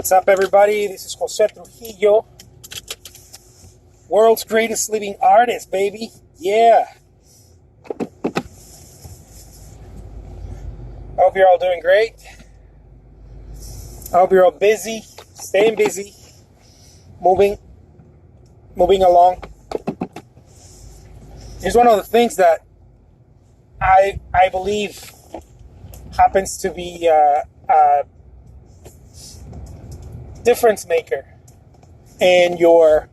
What's up, everybody? This is Jose Trujillo, world's greatest living artist, baby. Yeah. I hope you're all doing great. I hope you're all busy, staying busy, moving along. Here's one of the things that I believe happens to be a difference maker in your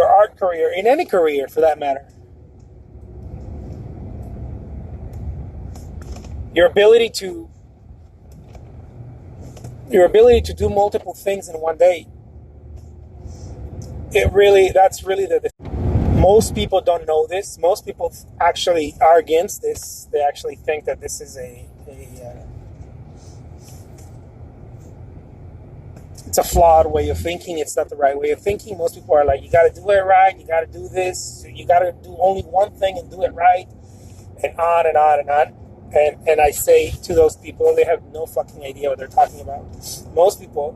art career, in any career for that matter. Your ability to do multiple things in one day. That's really the most people don't know this. Most people actually are against this. They actually think that this is it's a flawed way of thinking. It's not the right way of thinking. Most people are like, you got to do it right. You got to do this. You got to do only one thing and do it right, and on and on and on. And I say to those people, they have no fucking idea what they're talking about. Most people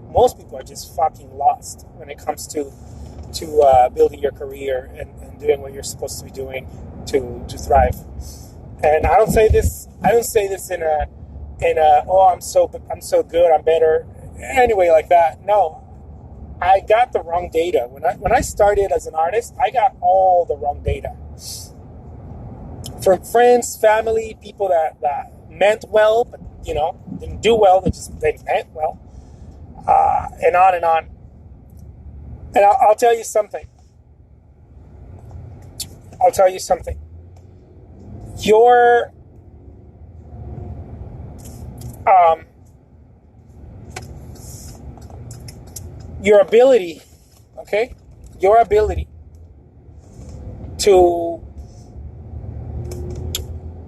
are just fucking lost when it comes to building your career and doing what you're supposed to be doing to thrive. And I don't say this in a oh, I'm so good, I'm better, anyway like that. No, I got the wrong data. When I started as an artist, I got all the wrong data from friends, family, people that meant well, but didn't do well. They meant well, and on and on. And I'll tell you something. Your ability, okay? Your ability to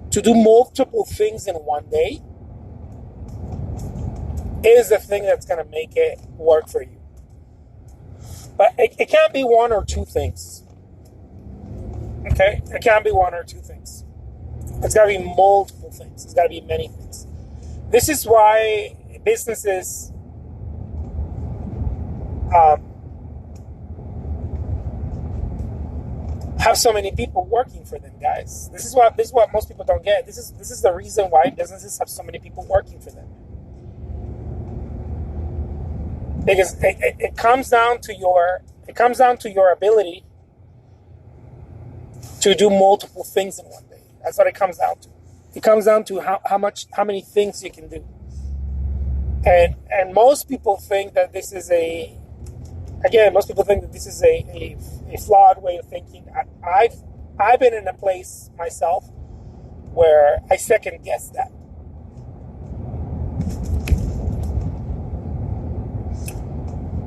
do multiple things in one day is the thing that's going to make it work for you. But it can't be one or two things. Okay? It can't be one or two things. It's got to be multiple things. It's got to be many things. This is why businesses have so many people working for them, guys. This is what most people don't get. This is the reason why businesses have so many people working for them. Because it comes down to your ability to do multiple things in one day. That's what it comes down to. It comes down to how many things you can do. And most people think that this is a flawed way of thinking. I've been in a place myself where I second guess that.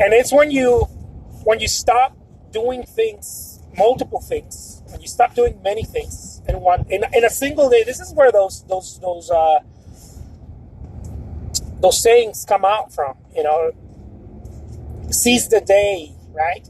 And it's when you stop doing things, multiple things, when you stop doing many things in a single day. This is where those sayings come out from. Seize the day, right?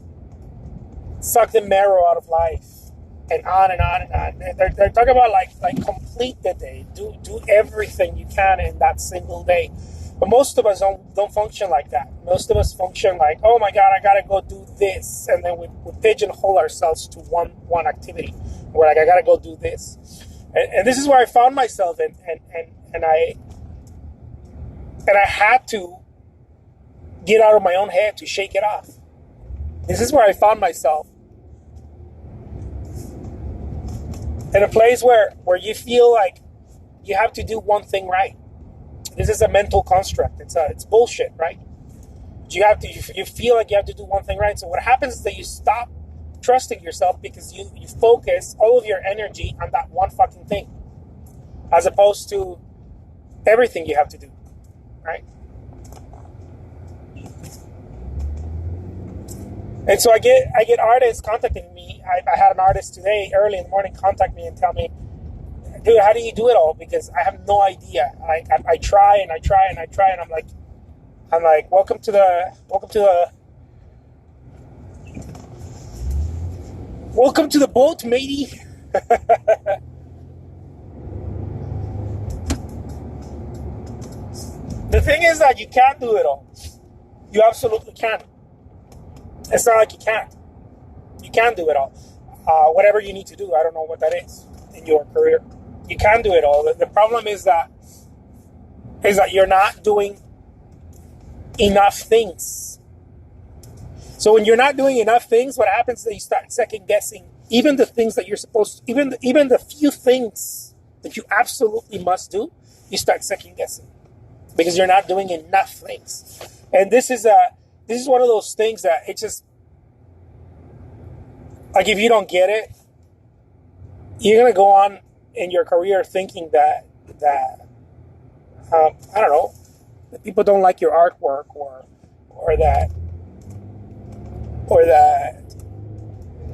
Suck the marrow out of life, and on and on and on. They're talking about like complete the day, do everything you can in that single day. But most of us don't function like that. Most of us function like, oh my God, I gotta go do this, and then we pigeonhole ourselves to one activity. We're like, I gotta go do this, and this is where I found myself, and I had to get out of my own head to shake it off. This is where I found myself in a place where you feel like you have to do one thing right. This is a mental construct. It's bullshit, right? You feel like you have to do one thing right. So what happens is that you stop trusting yourself because you focus all of your energy on that one fucking thing, as opposed to everything you have to do, right? And so I get artists contacting me. I had an artist today early in the morning contact me and tell me, dude, how do you do it all? Because I have no idea. I try and I try and I try, and I'm like, welcome to the boat, matey. The thing is that you can't do it all. You absolutely can't. It's not like you can't. You can do it all. Whatever you need to do, I don't know what that is in your career. You can do it all. The problem is that you're not doing enough things. So when you're not doing enough things, what happens is that you start second guessing even the things that you're supposed to, even the few things that you absolutely must do, you start second guessing because you're not doing enough things. And this is one of those things that it just, like, if you don't get it, you're gonna go on in your career thinking that I don't know, that people don't like your artwork, or that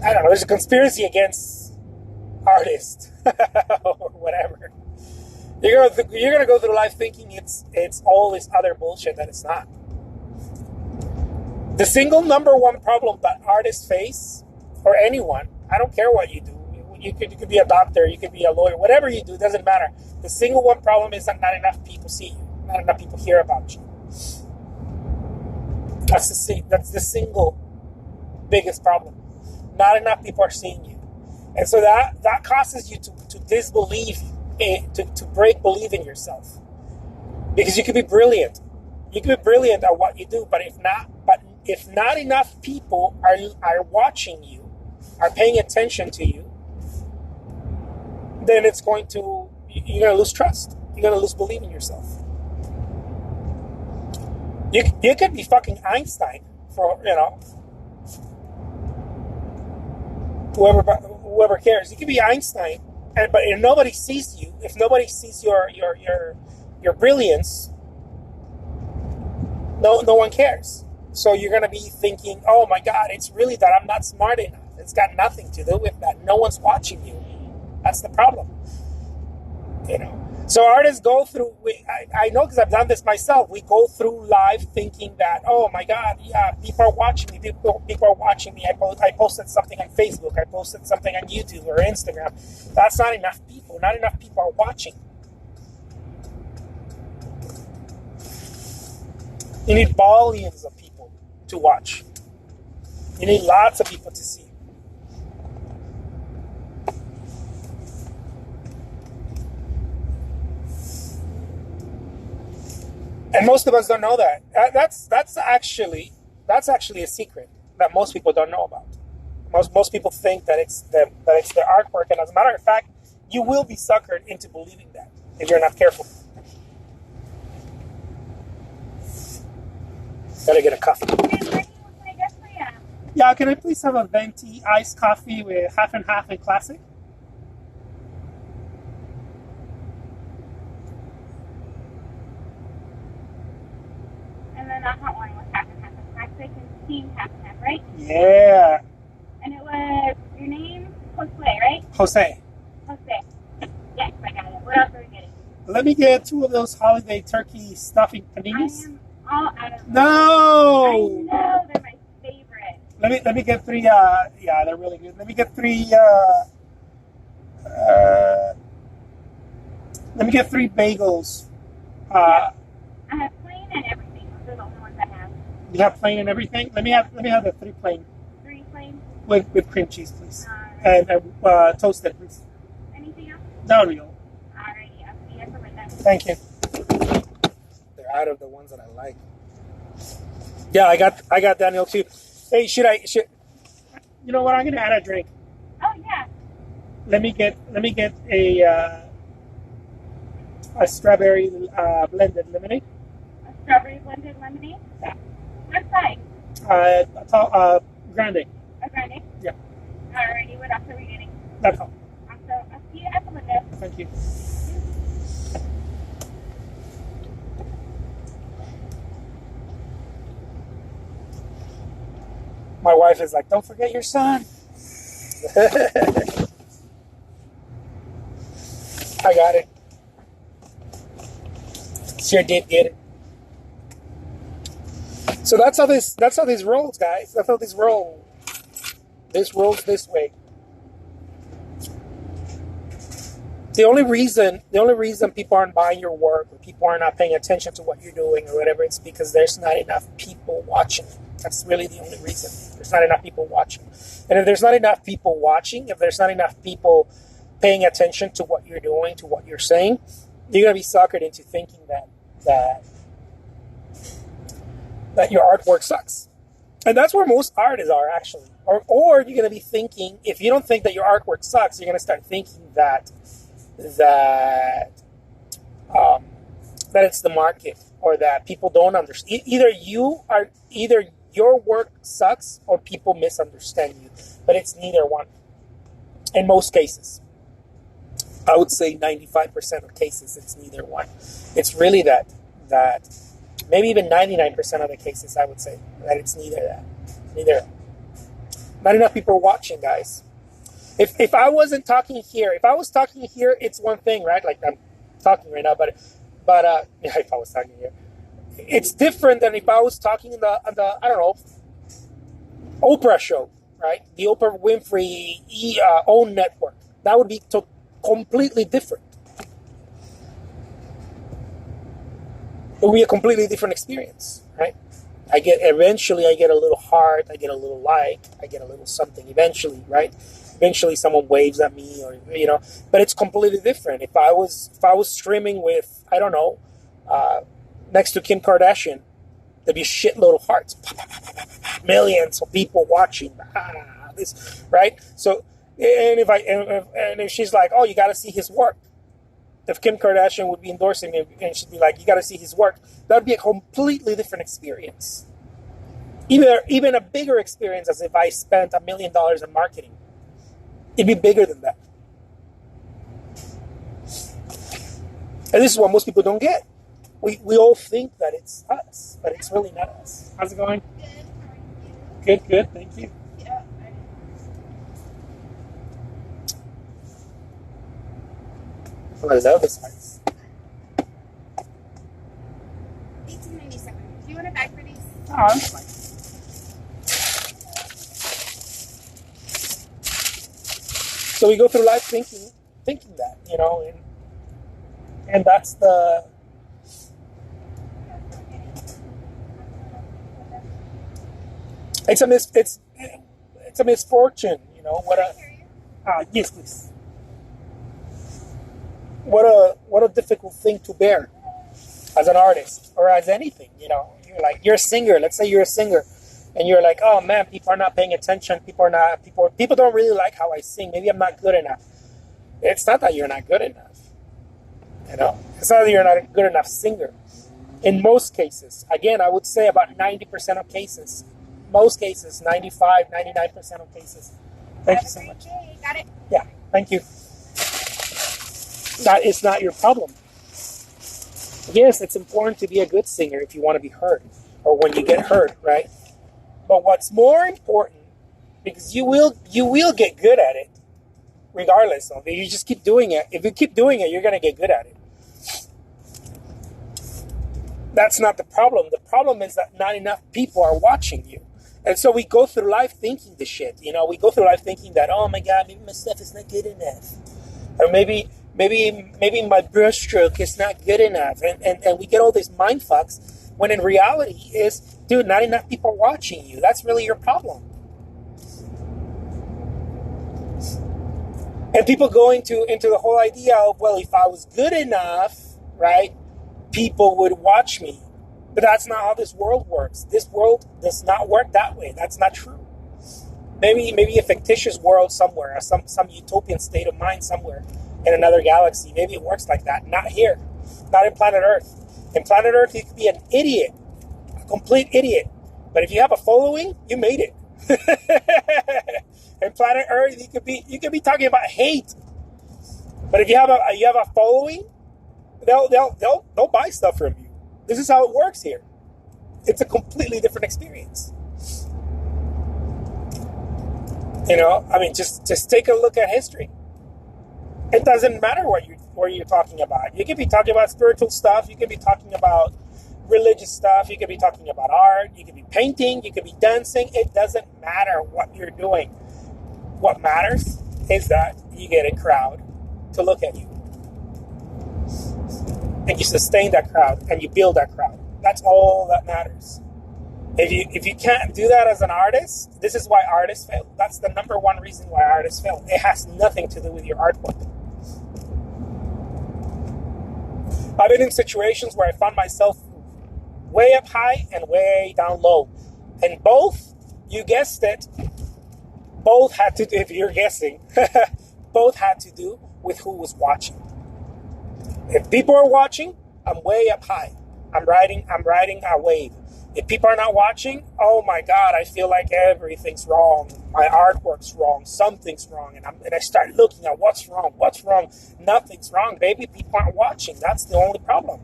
I don't know, there's a conspiracy against artists or whatever. You're gonna go through life thinking it's all this other bullshit that it's not. The single number one problem that artists face, or anyone, I don't care what you do. You could be a doctor, you could be a lawyer, whatever you do, doesn't matter. The single one problem is that not enough people see you, not enough people hear about you. That's the single biggest problem. Not enough people are seeing you, and so that causes you to disbelieve, to break belief in yourself, because you could be brilliant. You could be brilliant at what you do, but if not enough people are watching you, are paying attention to you, then you're going to lose trust. You're going to lose belief in yourself. You could be fucking Einstein for, whoever cares. You could be Einstein, but if nobody sees you, if nobody sees your brilliance, no one cares. So you're going to be thinking, oh my God, it's really that I'm not smart enough. It's got nothing to do with that. No one's watching you. That's the problem. So artists go through, I know because I've done this myself, we go through life thinking that, oh my God, yeah, people are watching me, people are watching me. I posted something on Facebook, I posted something on YouTube or Instagram. That's not enough people. Not enough people are watching. You need volumes of people to watch. You need lots of people to see. And most of us don't know that. That's actually a secret that most people don't know about. Most people think that it's their artwork, and as a matter of fact, you will be suckered into believing that if you're not careful. Gotta get a coffee. What can I get for you? Yeah, can I please have a venti iced coffee with half and half and classic? And then a hot wine with half and half and classic and steamed half and half, right? Yeah. And it was your name, Jose, right? Jose. Jose. Yes, I got it. What else are we getting? Let me get 2 of those holiday turkey stuffing paninis. I am all out of No! I know, they're my favorite. Let me get 3, yeah, they're really good. Let me get 3, let me get 3 bagels. I have plain and everything. Those are the only ones I have. You have plain and everything? Let me have the 3 plain. 3 plain? With cream cheese, please. Right. And toasted, please. Anything else? No, no. Alrighty, I'll see you for my next. Thank you. They're out of the ones that I like. Yeah, I got Daniel too. Hey, should you know what? I'm gonna add a drink. Oh yeah. Let me get a strawberry blended lemonade. A strawberry blended lemonade? Yeah. What size? Grande. A grande? Yeah. Alrighty, what else are we getting? That's all. So I'll see you at the window. Thank you. My wife is like, don't forget your son. I got it. Sure did get it. So that's how this rolls, guys. That's how this rolls. This rolls this way. The only reason people aren't buying your work, or people are not paying attention to what you're doing or whatever, it's because there's not enough people watching. That's really the only reason. There's not enough people watching. And if there's not enough people watching, if there's not enough people paying attention to what you're doing, to what you're saying, you're gonna be suckered into thinking that your artwork sucks. And that's where most artists are, actually. Or you're going to be thinking, if you don't think that your artwork sucks, you're going to start thinking that it's the market, or that people don't understand. Either your work sucks or people misunderstand you. But it's neither one. In most cases. I would say 95% of cases, it's neither one. It's really that maybe even 99% of the cases, I would say that it's neither that. Neither. Not enough people are watching, guys. If I wasn't talking here, if I was talking here, it's one thing, right? Like I'm talking right now, but if I was talking here, it's different than if I was talking on the I don't know, Oprah show, right? The Oprah Winfrey own network. That would be completely different. It would be a completely different experience, right? Eventually I get a little heart, I get a little like, I get a little something eventually, right? Eventually someone waves at me, or but it's completely different. If I was streaming with, I don't know, next to Kim Kardashian, there'd be a shitload of hearts. Millions of people watching. This, right? So and if she's like, "Oh, you got to see his work." If Kim Kardashian would be endorsing me and she'd be like, you got to see his work, that would be a completely different experience. Even a bigger experience, as if I spent $1 million in marketing. It'd be bigger than that. And this is what most people don't get. We all think that it's us, but it's really not us. How's it going? Good. Good. Thank you. Yeah. I love this ice. 1897. Do you want a bag for these? Oh, that's fine. So we go through life thinking that, and that's the. It's a misfortune, yes, please. What a difficult thing to bear as an artist, or as anything. You're a singer. Let's say you're a singer, and you're like, oh man, people are not paying attention. People don't really like how I sing. Maybe I'm not good enough. It's not that you're not good enough. It's not that you're not a good enough singer. In most cases, again, I would say about 90% of cases. Most cases, 95, 99% of cases. Thank you so much. Got it. Yeah, thank you. That is not your problem. Yes, it's important to be a good singer if you want to be heard, or when you get heard, right? But what's more important, because you will get good at it, regardless of it. You just keep doing it. If you keep doing it, you're going to get good at it. That's not the problem. The problem is that not enough people are watching you. And so we go through life thinking this shit. We go through life thinking that, oh my God, maybe my stuff is not good enough. Or maybe my brushstroke is not good enough. And we get all these mind fucks, when in reality is, dude, not enough people watching you. That's really your problem. And people go into the whole idea of, well, if I was good enough, right, people would watch me. But that's not how this world works. This world does not work that way. That's not true. Maybe a fictitious world somewhere, or some utopian state of mind somewhere in another galaxy. Maybe it works like that. Not here. Not in planet Earth. In planet Earth, you could be an idiot. A complete idiot. But if you have a following, you made it. In planet Earth, you could be talking about hate. But if you have a following, they'll buy stuff from you. This is how it works here. It's a completely different experience. Just take a look at history. It doesn't matter what you're talking about. You could be talking about spiritual stuff. You could be talking about religious stuff. You could be talking about art. You could be painting. You could be dancing. It doesn't matter what you're doing. What matters is that you get a crowd to look at you. and you sustain that crowd and you build that crowd. That's all that matters. If you can't do that as an artist, this is why artists fail. That's the number one reason why artists fail. It has nothing to do with your artwork. I've been in situations where I found myself way up high and way down low. And both, you guessed it, both had to do, if you're guessing, both had to do with who was watching. If people are watching, I'm way up high. I'm riding a wave. If people are not watching, oh my God, I feel like everything's wrong. My artwork's wrong. Something's wrong. And I start looking at what's wrong. What's wrong? Nothing's wrong, baby. People aren't watching. That's the only problem.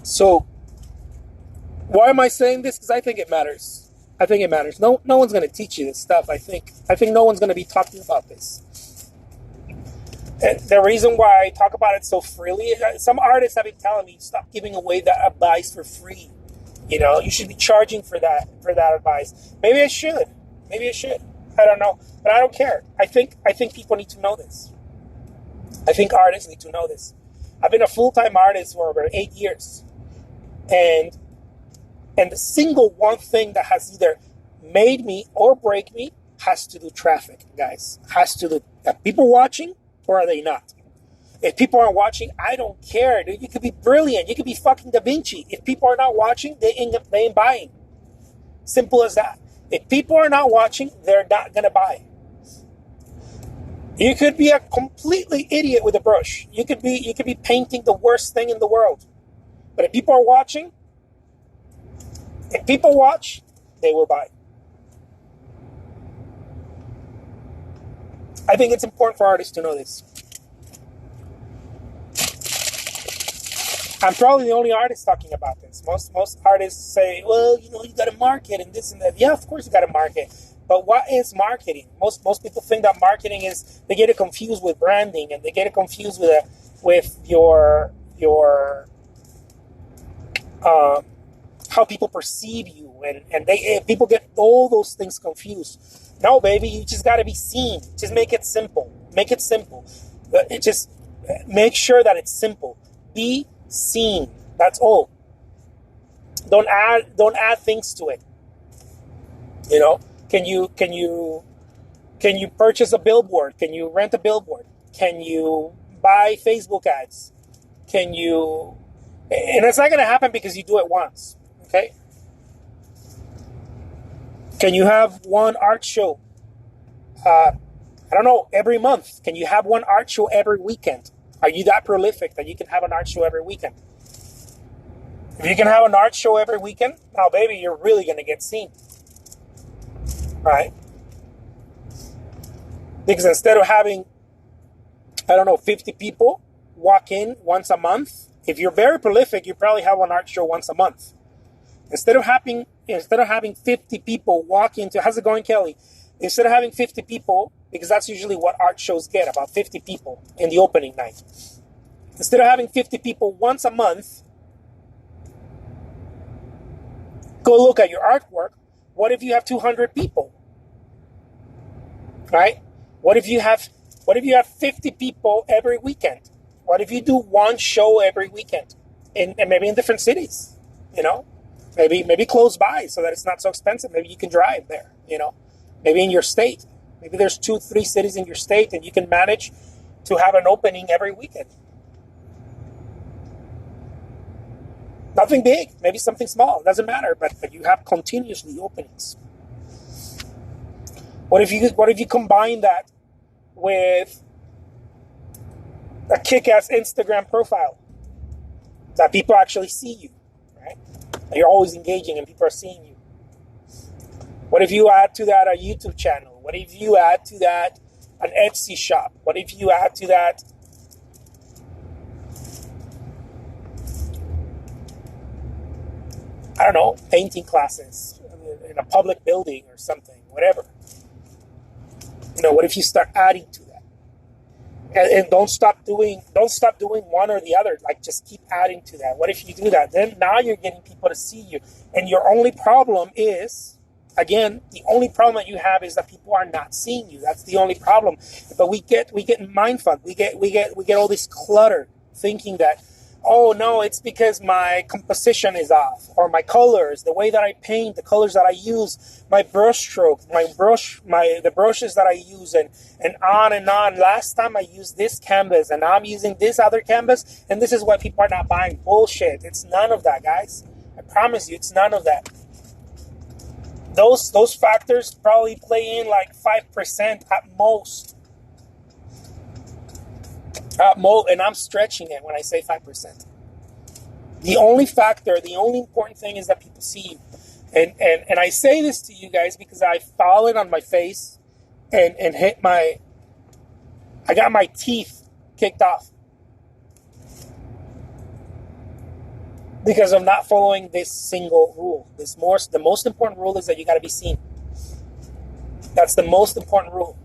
So, why am I saying this? Because I think it matters. I think it matters. No one's going to teach you this stuff. I think no one's going to be talking about this. And the reason why I talk about it so freely is that some artists have been telling me, stop giving away that advice for free. You know, you should be charging for that advice. Maybe I should. I don't know, but I don't care. I think people need to know this. I think artists need to know this. I've been a full-time artist for over 8 years, and the single one thing that has either made me or break me has to do traffic, guys. Has to do people watching. Or are they not? If people aren't watching, I don't care, dude. You could be brilliant. You could be fucking Da Vinci. If people are not watching, they ain't buying. Simple as that. If people are not watching, they're not going to buy. You could be a completely idiot with a brush. You could be painting the worst thing in the world. But if people are watching, if people watch, they will buy. I think it's important for artists to know this. I'm probably the only artist talking about this. Most artists say, well, you got to market and this and that. Yeah, of course you got to market. But what is marketing? Most people think that marketing is, they get it confused with branding, and they get it confused with your how people perceive you, and people get all those things confused. No, baby, you just got to be seen. Just make it simple. Just make sure that it's simple. Be seen. That's all. Don't add things to it. Can you purchase a billboard? Can you rent a billboard? Can you buy Facebook ads? And it's not going to happen because you do it once. Okay? Can you have one art show? I don't know, every month? Can you have one art show every weekend? Are you that prolific that you can have an art show every weekend? If you can have an art show every weekend, now, baby, you're really going to get seen. Right? Because instead of having, 50 people walk in once a month, if you're very prolific, you probably have one art show once a month. Instead of having 50 people walk into, how's it going, Kelly? Instead of having 50 people, because that's usually what art shows get, about 50 people in the opening night. Instead of having 50 people once a month, go look at your artwork. What if you have 200 people? Right? What if you have 50 people every weekend? What if you do one show every weekend, and maybe in different cities? Maybe close by so that it's not so expensive. Maybe you can drive there. Maybe in your state. Maybe there's 2-3 cities in your state, and you can manage to have an opening every weekend. Nothing big, maybe something small. It doesn't matter, but you have continuously openings. What if you combine that with a kick-ass Instagram profile that people actually see you, right? You're always engaging and people are seeing you. What if you add to that a YouTube channel? What if you add to that an Etsy shop? What if you add to that painting classes in a public building or something, whatever? What if you start adding to that? And don't stop doing one or the other. Like, just keep adding to that. What if you do that? Then now you're getting people to see you. And your only problem is again, the only problem that you have is that people are not seeing you. That's the only problem. But we get mind fucked. We get all this clutter, thinking that, oh no, it's because my composition is off, or my colors, the way that I paint, the colors that I use, my brush stroke, the brushes that I use, and on and on. Last time I used this canvas, and now I'm using this other canvas, and this is why people are not buying. Bullshit. It's none of that, guys. I promise you, it's none of that. Those factors probably play in like 5% at most. And I'm stretching it when I say 5%. The only factor, the only important thing is that people see you. And I say this to you guys because I fallen on my face and I got my teeth kicked off because of not following this single rule. The most important rule is that you got to be seen. That's the most important rule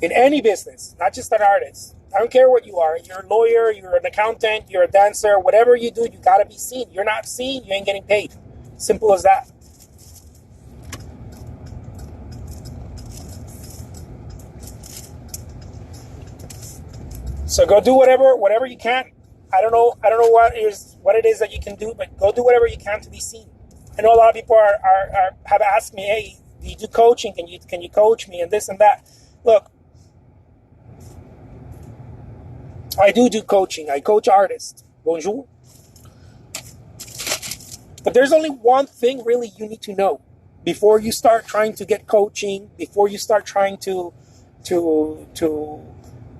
in any business, not just an artist. I don't care what you are. You're a lawyer, you're an accountant, you're a dancer, whatever you do, you got to be seen. You're not seen, you ain't getting paid. Simple as that. So go do whatever you can. I don't know what it is that you can do, but go do whatever you can to be seen. I know a lot of people have asked me, hey, do you do coaching? Can you coach me and this and that? Look, I do coaching. I coach artists. Bonjour. But there's only one thing really you need to know before you start trying to get coaching, before you start trying to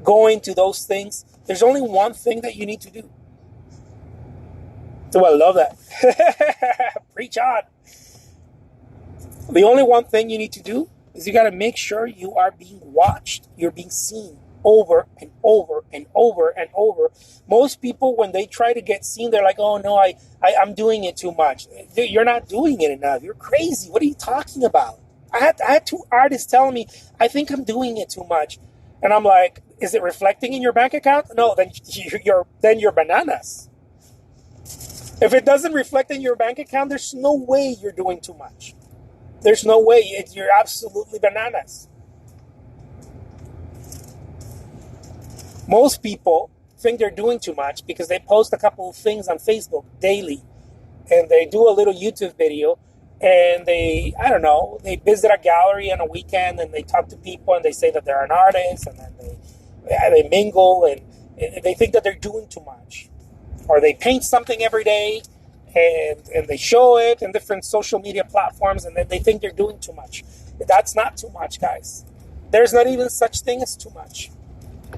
go into those things. There's only one thing that you need to do. Oh, I love that. Preach on. The only one thing you need to do is you got to make sure you are being watched. You're being seen over and over and over and over. Most people, when they try to get seen, they're like, oh no, I'm doing it too much. You're not doing it enough. You're crazy. What are you talking about? I had two artists telling me, I think I'm doing it too much. And I'm like, is it reflecting in your bank account? No, then you're bananas. If it doesn't reflect in your bank account, there's no way you're doing too much. There's no way. You're absolutely bananas. Most people think they're doing too much because they post a couple of things on Facebook daily, and they do a little YouTube video, and they visit a gallery on a weekend, and they talk to people, and they say that they're an artist, and then they mingle, and they think that they're doing too much. Or they paint something every day, and they show it in different social media platforms, and then they think they're doing too much. That's not too much, guys. There's not even such thing as too much.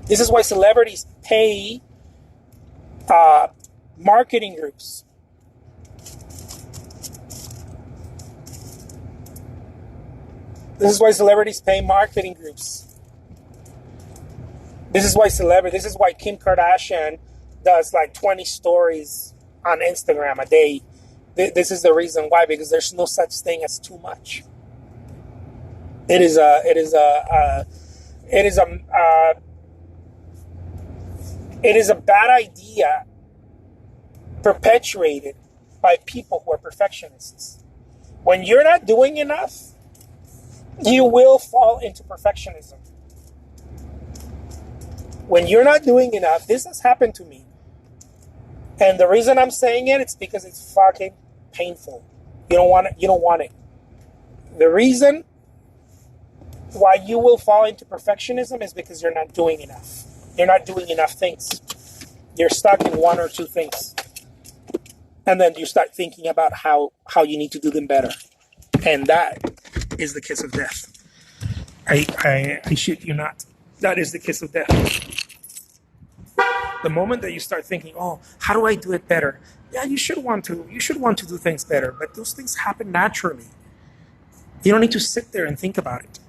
This is why celebrities pay marketing groups. This is why celebrities pay marketing groups. This is why Kim Kardashian does like 20 stories on Instagram a day. This is the reason why, because there's no such thing as too much. It is a bad idea perpetuated by people who are perfectionists. When you're not doing enough, you will fall into perfectionism. When you're not doing enough, this has happened to me. And the reason I'm saying it's because it's fucking painful. You don't want it. The reason why you will fall into perfectionism is because you're not doing enough. You're not doing enough things. You're stuck in one or two things. And then you start thinking about how you need to do them better. And that is the kiss of death. I shit you not. That is the kiss of death. The moment that you start thinking, oh, how do I do it better? Yeah, you should want to do things better, but those things happen naturally. You don't need to sit there and think about it.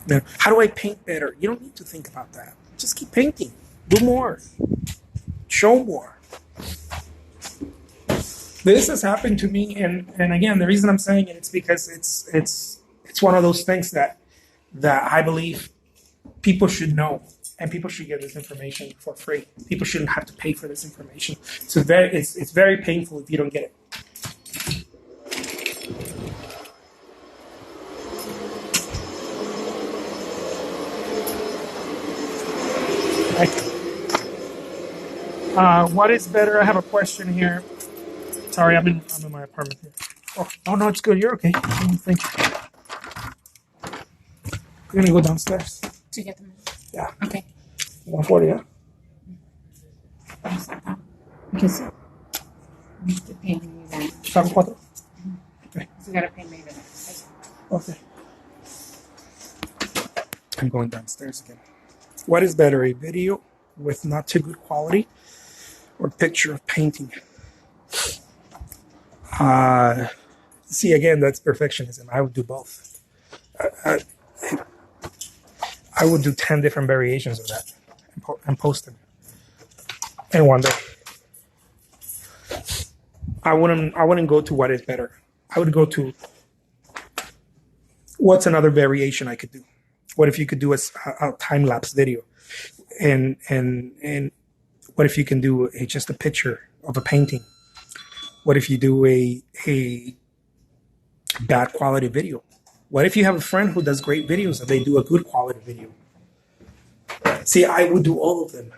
Now, how do I paint better? You don't need to think about that. Just keep painting. Do more. Show more. This has happened to me, and again, the reason I'm saying it's because it's one of those things that I believe people should know, and people should get this information for free. People shouldn't have to pay for this information. So it's very painful if you don't get it. What is better? I have a question here. Sorry, I'm in my apartment here. Oh no, it's good. You're okay. Thank you. You're gonna go downstairs. To get them. Yeah. Okay. 140, yeah? Because you have to pay me that. 7 Okay. So you gotta pay me that. Okay. I'm going downstairs again. What is better, a video with not too good quality or picture of painting? See, again, that's perfectionism. I would do both. I would do 10 different variations of that and post them in one day. I wouldn't go to what is better. I would go to what's another variation I could do. What if you could do a time lapse video, and what if you can do just a picture of a painting? What if you do a bad quality video? What if you have a friend who does great videos and they do a good quality video? See, I would do all of them.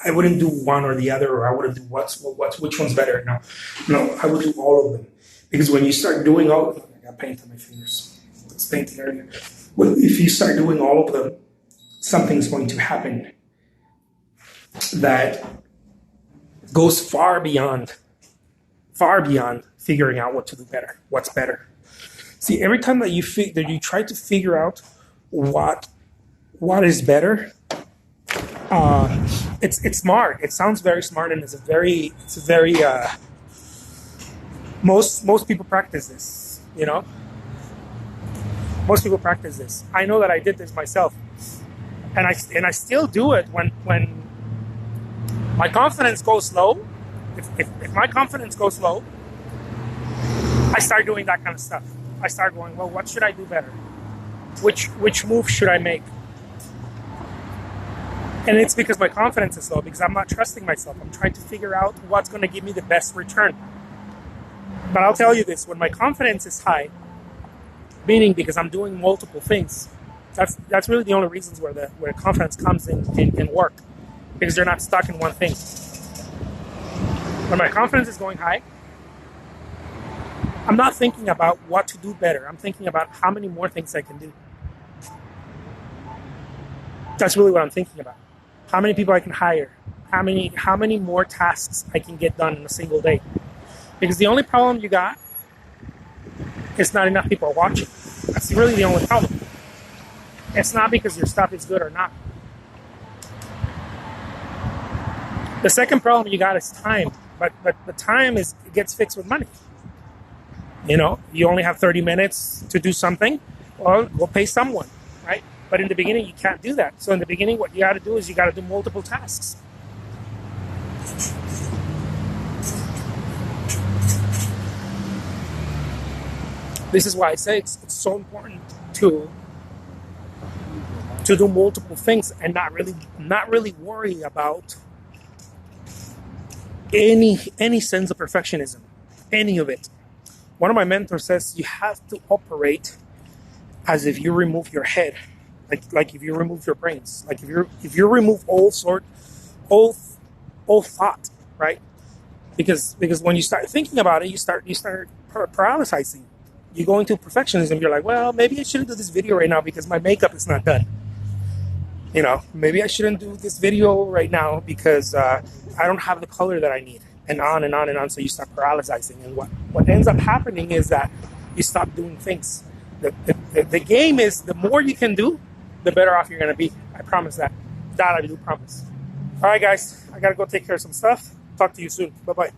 I wouldn't do one or the other, or I wouldn't do which one's better. No, I would do all of them, because when you start doing all of them, I got paint on my fingers. It's painting earlier. Well, if you start doing all of them, something's going to happen that goes far beyond figuring out what to do better, what's better. See, every time that you try to figure out what is better, it's smart. It sounds very smart, and it's a very most people practice this. You know, most people practice this. I know that I did this myself, and I still do it when my confidence goes low. If my confidence goes low, I start doing that kind of stuff. I start going, well, what should I do better? Which move should I make? And it's because my confidence is low, because I'm not trusting myself. I'm trying to figure out what's going to give me the best return. But I'll tell you this, when my confidence is high, meaning because I'm doing multiple things, that's really the only reasons where confidence comes in work, because they're not stuck in one thing. When my confidence is going high, I'm not thinking about what to do better. I'm thinking about how many more things I can do. That's really what I'm thinking about. How many people I can hire. How many more tasks I can get done in a single day. Because the only problem you got is not enough people are watching. That's really the only problem. It's not because your stuff is good or not. The second problem you got is time. But the time gets fixed with money. You know, you only have 30 minutes to do something. Well, go pay someone, right? But in the beginning, you can't do that. So in the beginning, what you got to do is you got to do multiple tasks. This is why I say it's so important to do multiple things and not really worry about any sense of perfectionism, any of it. One of my mentors says you have to operate as if you remove your head, like if you remove your brains, like if you remove all thought, right? Because when you start thinking about it, you start paralyzing. You go into perfectionism. You're like, well, maybe I shouldn't do this video right now because my makeup is not done. You know, maybe I shouldn't do this video right now because I don't have the color that I need, and on and on and on. So you start paralyzing, and what ends up happening is that you stop doing things. The game is the more you can do, the better off you're going to be. I promise that. That I do promise. All right, guys, I got to go take care of some stuff. Talk to you soon. Bye-bye.